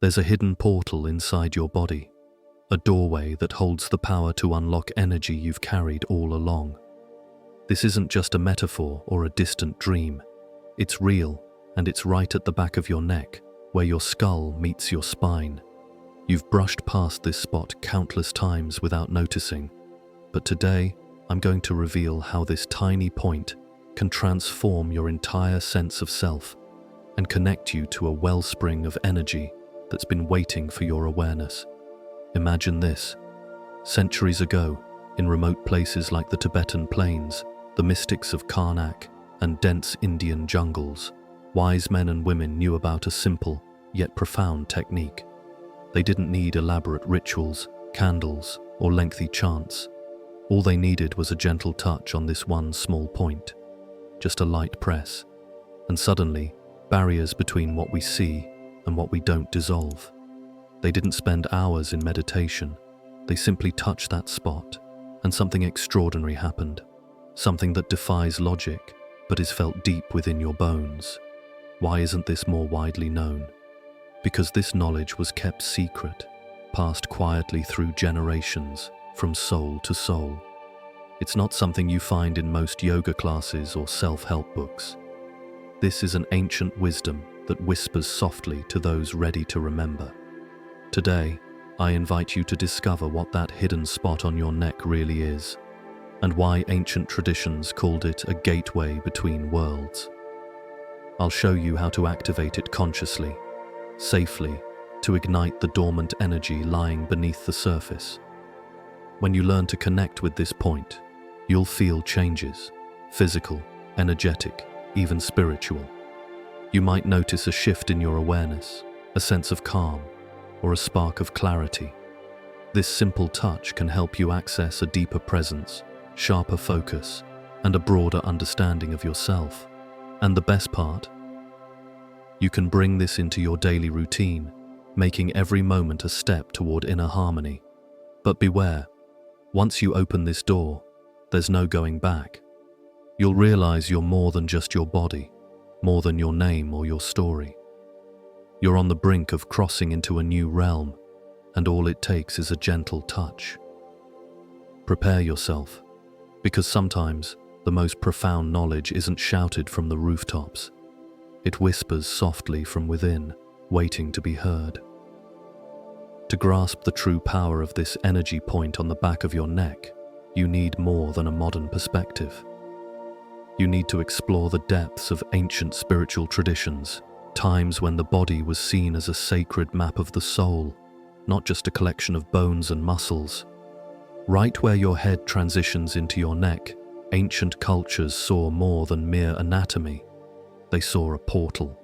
There's a hidden portal inside your body, a doorway that holds the power to unlock energy you've carried all along. This isn't just a metaphor or a distant dream. It's real, and it's right at the back of your neck, where your skull meets your spine. You've brushed past this spot countless times without noticing, but today I'm going to reveal how this tiny point can transform your entire sense of self and connect you to a wellspring of energy that's been waiting for your awareness. Imagine this. Centuries ago, in remote places like the Tibetan plains, the mystics of Karnak, and dense Indian jungles, wise men and women knew about a simple yet profound technique. They didn't need elaborate rituals, candles, or lengthy chants. All they needed was a gentle touch on this one small point, just a light press, and suddenly, barriers between what we see and what we don't dissolve. They didn't spend hours in meditation. They simply touched that spot, and something extraordinary happened. Something that defies logic, but is felt deep within your bones. Why isn't this more widely known? Because this knowledge was kept secret, passed quietly through generations, from soul to soul. It's not something you find in most yoga classes or self-help books. This is an ancient wisdom that whispers softly to those ready to remember. Today, I invite you to discover what that hidden spot on your neck really is, and why ancient traditions called it a gateway between worlds. I'll show you how to activate it consciously, safely, to ignite the dormant energy lying beneath the surface. When you learn to connect with this point, you'll feel changes, physical, energetic, even spiritual. You might notice a shift in your awareness, a sense of calm, or a spark of clarity. This simple touch can help you access a deeper presence, sharper focus, and a broader understanding of yourself. And the best part? You can bring this into your daily routine, making every moment a step toward inner harmony. But beware, once you open this door, there's no going back. You'll realize you're more than just your body, more than your name or your story. You're on the brink of crossing into a new realm, and all it takes is a gentle touch. Prepare yourself, because sometimes the most profound knowledge isn't shouted from the rooftops. It whispers softly from within, waiting to be heard. To grasp the true power of this energy point on the back of your neck, you need more than a modern perspective. You need to explore the depths of ancient spiritual traditions, times when the body was seen as a sacred map of the soul, not just a collection of bones and muscles. Right where your head transitions into your neck, ancient cultures saw more than mere anatomy. They saw a portal.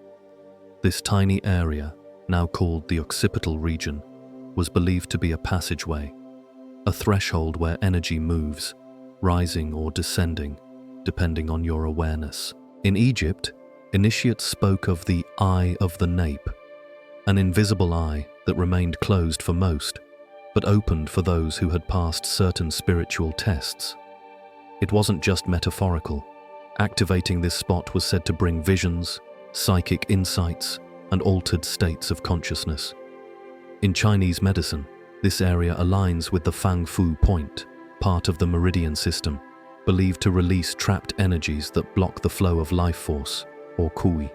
This tiny area, now called the occipital region, was believed to be a passageway, a threshold where energy moves, rising or descending, depending on your awareness. In Egypt, initiates spoke of the eye of the nape, an invisible eye that remained closed for most, but opened for those who had passed certain spiritual tests. It wasn't just metaphorical. Activating this spot was said to bring visions, psychic insights, and altered states of consciousness. In Chinese medicine, this area aligns with the Fang Fu point, part of the meridian system, believed to release trapped energies that block the flow of life force, or Kui.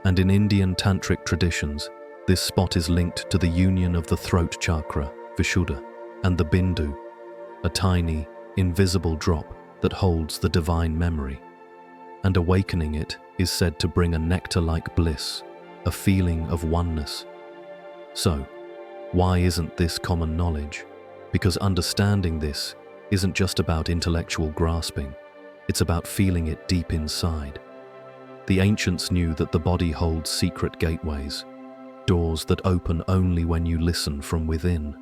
And in Indian tantric traditions, this spot is linked to the union of the throat chakra, Vishuddha, and the Bindu, a tiny, invisible drop that holds the divine memory. And awakening it is said to bring a nectar-like bliss, a feeling of oneness. So, why isn't this common knowledge? Because understanding this isn't just about intellectual grasping, it's about feeling it deep inside. The ancients knew that the body holds secret gateways, doors that open only when you listen from within.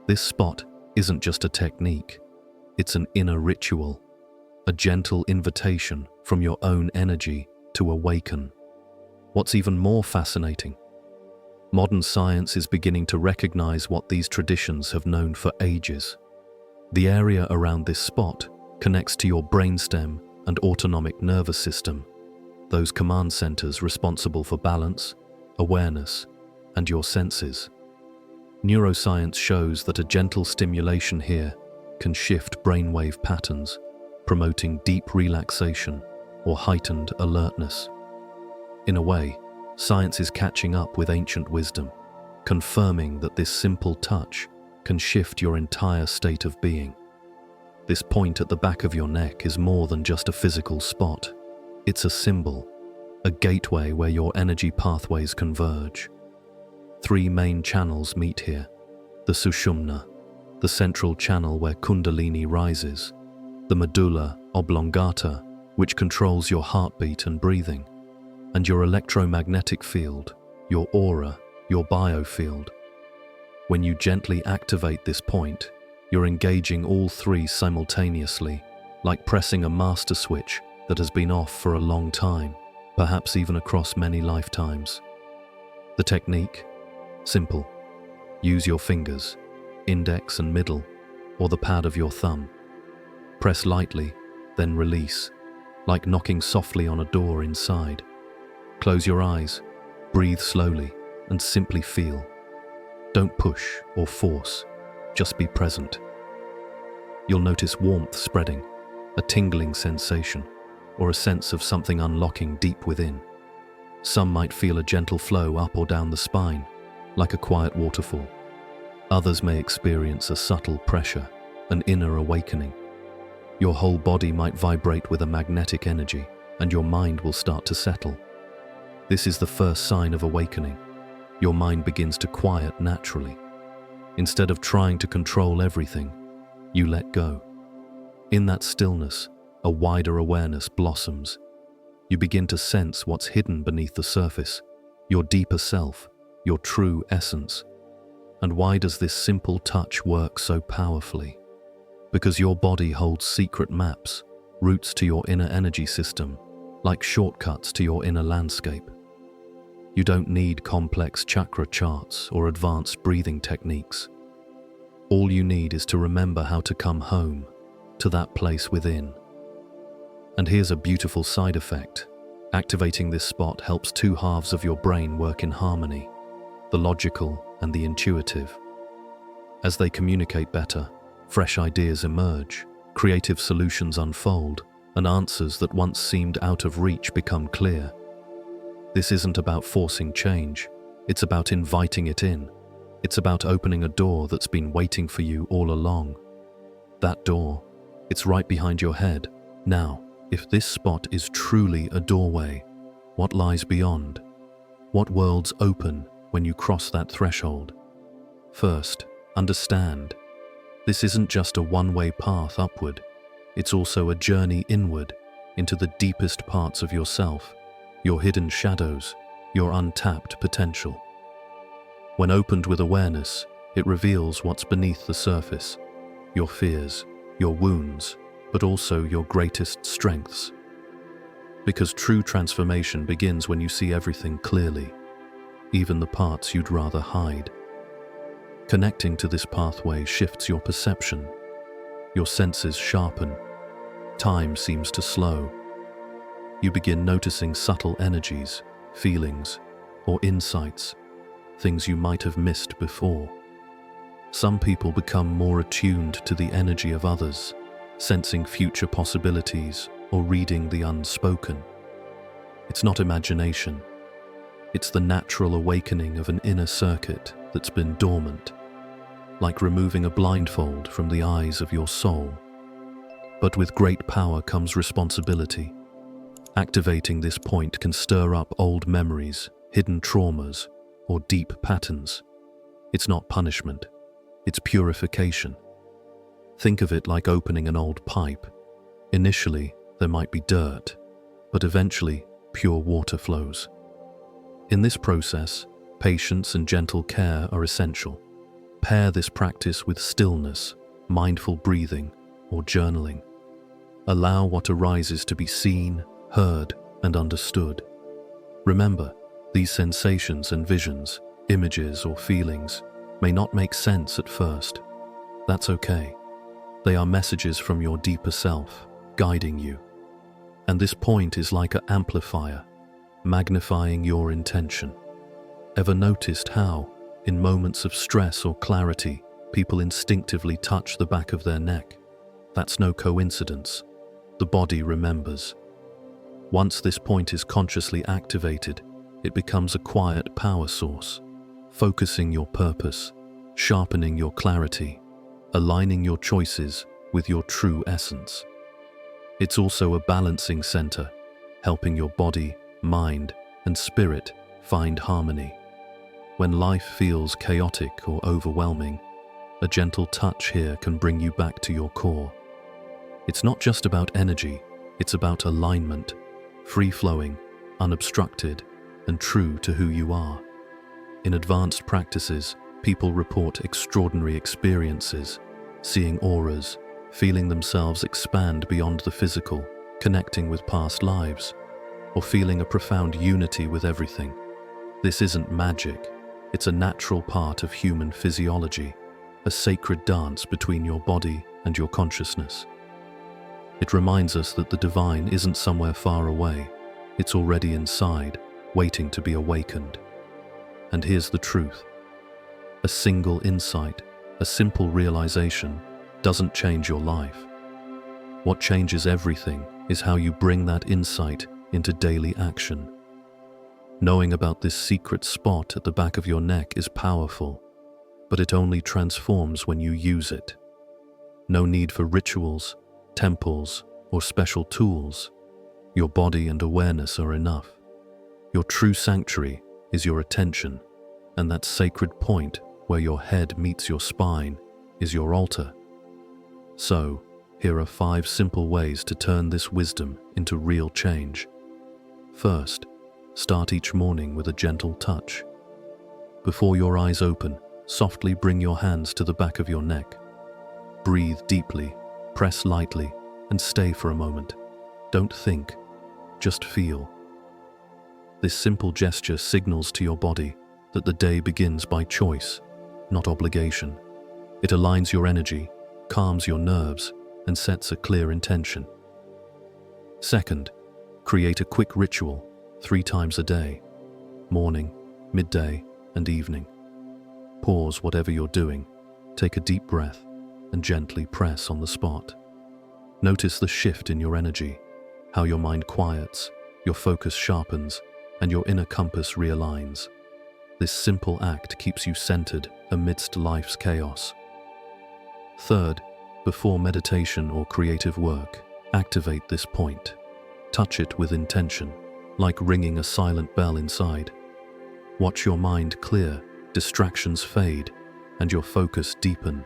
This spot isn't just a technique, it's an inner ritual, a gentle invitation from your own energy to awaken. What's even more fascinating, modern science is beginning to recognize what these traditions have known for ages. The area around this spot connects to your brainstem and autonomic nervous system, those command centers responsible for balance, awareness, and your senses. Neuroscience shows that a gentle stimulation here can shift brainwave patterns, promoting deep relaxation or heightened alertness. In a way, science is catching up with ancient wisdom, confirming that this simple touch can shift your entire state of being. This point at the back of your neck is more than just a physical spot. It's a symbol, a gateway where your energy pathways converge. 3 main channels meet here: the Sushumna, the central channel where Kundalini rises; the medulla oblongata, which controls your heartbeat and breathing; and your electromagnetic field, your aura, your biofield. When you gently activate this point, you're engaging all 3 simultaneously, like pressing a master switch that has been off for a long time, perhaps even across many lifetimes. The technique? Simple. Use your fingers, index and middle, or the pad of your thumb. Press lightly, then release, like knocking softly on a door inside. Close your eyes, breathe slowly, and simply feel. Don't push or force, just be present. You'll notice warmth spreading, a tingling sensation, or a sense of something unlocking deep within. Some might feel a gentle flow up or down the spine, like a quiet waterfall. Others may experience a subtle pressure, an inner awakening. Your whole body might vibrate with a magnetic energy, and your mind will start to settle. This is the first sign of awakening. Your mind begins to quiet naturally. Instead of trying to control everything, you let go. In that stillness, a wider awareness blossoms. You begin to sense what's hidden beneath the surface, your deeper self, your true essence. And why does this simple touch work so powerfully? Because your body holds secret maps, routes to your inner energy system, like shortcuts to your inner landscape. You don't need complex chakra charts or advanced breathing techniques. All you need is to remember how to come home, to that place within. And here's a beautiful side effect. Activating this spot helps 2 halves of your brain work in harmony, the logical and the intuitive. As they communicate better, fresh ideas emerge, creative solutions unfold, and answers that once seemed out of reach become clear. This isn't about forcing change, it's about inviting it in. It's about opening a door that's been waiting for you all along. That door, it's right behind your head. Now, if this spot is truly a doorway, what lies beyond? What worlds open when you cross that threshold? First, understand. This isn't just a one-way path upward. It's also a journey inward into the deepest parts of yourself, your hidden shadows, your untapped potential. When opened with awareness, it reveals what's beneath the surface, your fears, your wounds, but also your greatest strengths. Because true transformation begins when you see everything clearly, even the parts you'd rather hide. Connecting to this pathway shifts your perception. Your senses sharpen. Time seems to slow. You begin noticing subtle energies, feelings, or insights, things you might have missed before. Some people become more attuned to the energy of others, sensing future possibilities or reading the unspoken. It's not imagination. It's the natural awakening of an inner circuit that's been dormant, like removing a blindfold from the eyes of your soul. But with great power comes responsibility. Activating this point can stir up old memories, hidden traumas, or deep patterns. It's not punishment, it's purification. Think of it like opening an old pipe. Initially, there might be dirt, but eventually, pure water flows. In this process, patience and gentle care are essential. Pair this practice with stillness, mindful breathing, or journaling. Allow what arises to be seen, heard, and understood. Remember, these sensations and visions, images or feelings, may not make sense at first. That's okay. They are messages from your deeper self, guiding you. And this point is like an amplifier, magnifying your intention. Ever noticed how, in moments of stress or clarity, people instinctively touch the back of their neck? That's no coincidence. The body remembers. Once this point is consciously activated, it becomes a quiet power source, focusing your purpose, sharpening your clarity, aligning your choices with your true essence. It's also a balancing center, helping your body, mind, and spirit find harmony. When life feels chaotic or overwhelming, a gentle touch here can bring you back to your core. It's not just about energy, it's about alignment, free-flowing, unobstructed, and true to who you are. In advanced practices, people report extraordinary experiences, seeing auras, feeling themselves expand beyond the physical, connecting with past lives, or feeling a profound unity with everything. This isn't magic, it's a natural part of human physiology, a sacred dance between your body and your consciousness. It reminds us that the divine isn't somewhere far away, it's already inside, waiting to be awakened. And here's the truth. A single insight, a simple realization, doesn't change your life. What changes everything is how you bring that insight into daily action. Knowing about this secret spot at the back of your neck is powerful, but it only transforms when you use it. No need for rituals, temples, or special tools. Your body and awareness are enough. Your true sanctuary is your attention, and that sacred point where your head meets your spine is your altar. So, here are 5 simple ways to turn this wisdom into real change. First, start each morning with a gentle touch. Before your eyes open, softly bring your hands to the back of your neck. Breathe deeply, press lightly, and stay for a moment. Don't think, just feel. This simple gesture signals to your body that the day begins by choice, not obligation. It aligns your energy, calms your nerves, and sets a clear intention. Second, create a quick ritual 3 times a day, morning, midday, and evening. Pause whatever you're doing, take a deep breath, and gently press on the spot. Notice the shift in your energy, how your mind quiets, your focus sharpens, and your inner compass realigns. This simple act keeps you centered amidst life's chaos. Third, before meditation or creative work, activate this point. Touch it with intention, like ringing a silent bell inside. Watch your mind clear, distractions fade, and your focus deepen.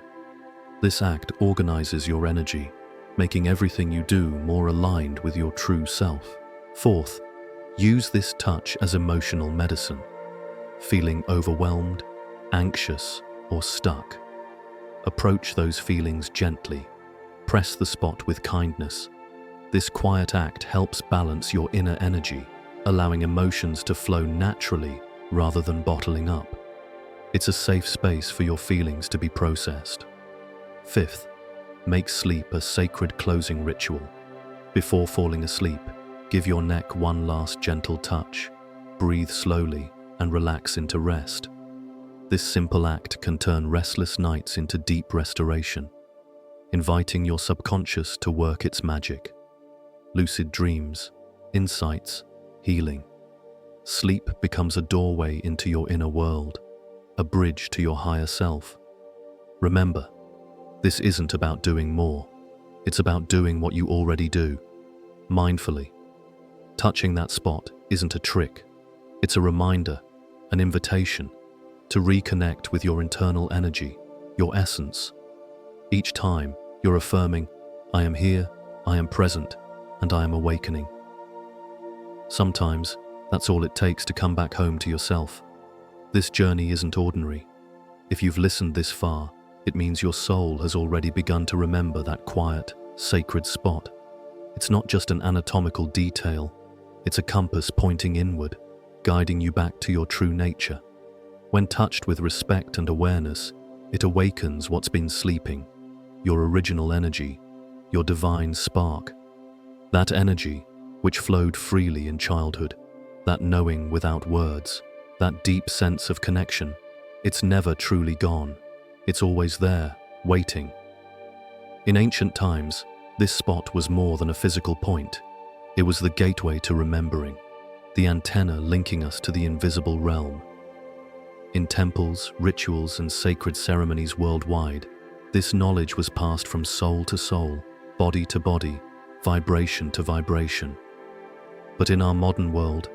This act organizes your energy, making everything you do more aligned with your true self. Fourth, use this touch as emotional medicine. Feeling overwhelmed, anxious, or stuck? Approach those feelings gently. Press the spot with kindness. This quiet act helps balance your inner energy, allowing emotions to flow naturally rather than bottling up. It's a safe space for your feelings to be processed. Fifth, make sleep a sacred closing ritual. Before falling asleep, give your neck one last gentle touch. Breathe slowly and relax into rest. This simple act can turn restless nights into deep restoration, inviting your subconscious to work its magic. Lucid dreams, insights, healing. Sleep becomes a doorway into your inner world, a bridge to your higher self. Remember, this isn't about doing more. It's about doing what you already do, mindfully. Touching that spot isn't a trick. It's a reminder, an invitation to reconnect with your internal energy, your essence. Each time, you're affirming, I am here, I am present, and I am awakening. Sometimes, that's all it takes to come back home to yourself. This journey isn't ordinary. If you've listened this far, it means your soul has already begun to remember that quiet, sacred spot. It's not just an anatomical detail, it's a compass pointing inward, guiding you back to your true nature. When touched with respect and awareness, it awakens what's been sleeping, your original energy, your divine spark. That energy, which flowed freely in childhood, that knowing without words, That deep sense of connection, it's never truly gone. It's always there, waiting. In ancient times, this spot was more than a physical point. It was the gateway to remembering, the antenna linking us to the invisible realm. In temples, rituals, and sacred ceremonies worldwide, this knowledge was passed from soul to soul, body to body, vibration to vibration. But in our modern world,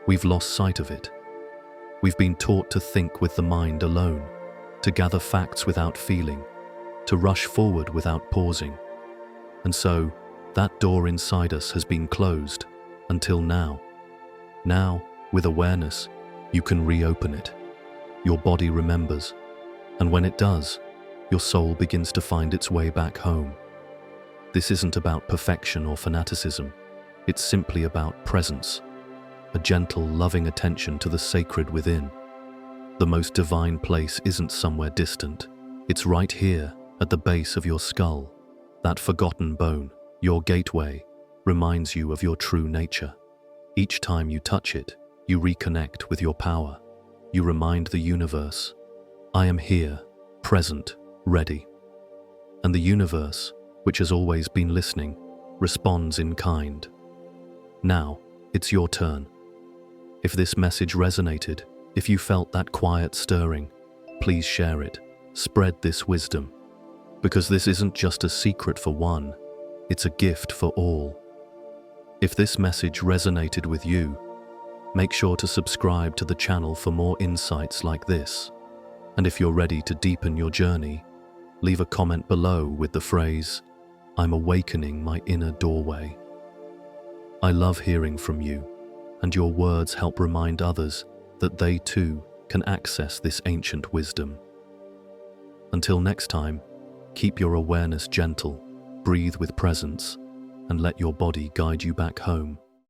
we've lost sight of it. We've been taught to think with the mind alone, to gather facts without feeling, to rush forward without pausing. And so, that door inside us has been closed until now. Now, with awareness, you can reopen it. Your body remembers, and when it does, your soul begins to find its way back home. This isn't about perfection or fanaticism. It's simply about presence, a gentle, loving attention to the sacred within. The most divine place isn't somewhere distant. It's right here, at the base of your skull. That forgotten bone, your gateway, reminds you of your true nature. Each time you touch it, you reconnect with your power. You remind the universe, I am here, present, ready. And the universe, which has always been listening, responds in kind. Now, it's your turn. If this message resonated, if you felt that quiet stirring, please share it. Spread this wisdom. Because this isn't just a secret for one, it's a gift for all. If this message resonated with you, make sure to subscribe to the channel for more insights like this. And if you're ready to deepen your journey, leave a comment below with the phrase, I'm awakening my inner doorway. I love hearing from you, and your words help remind others that they too can access this ancient wisdom. Until next time, keep your awareness gentle, breathe with presence, and let your body guide you back home.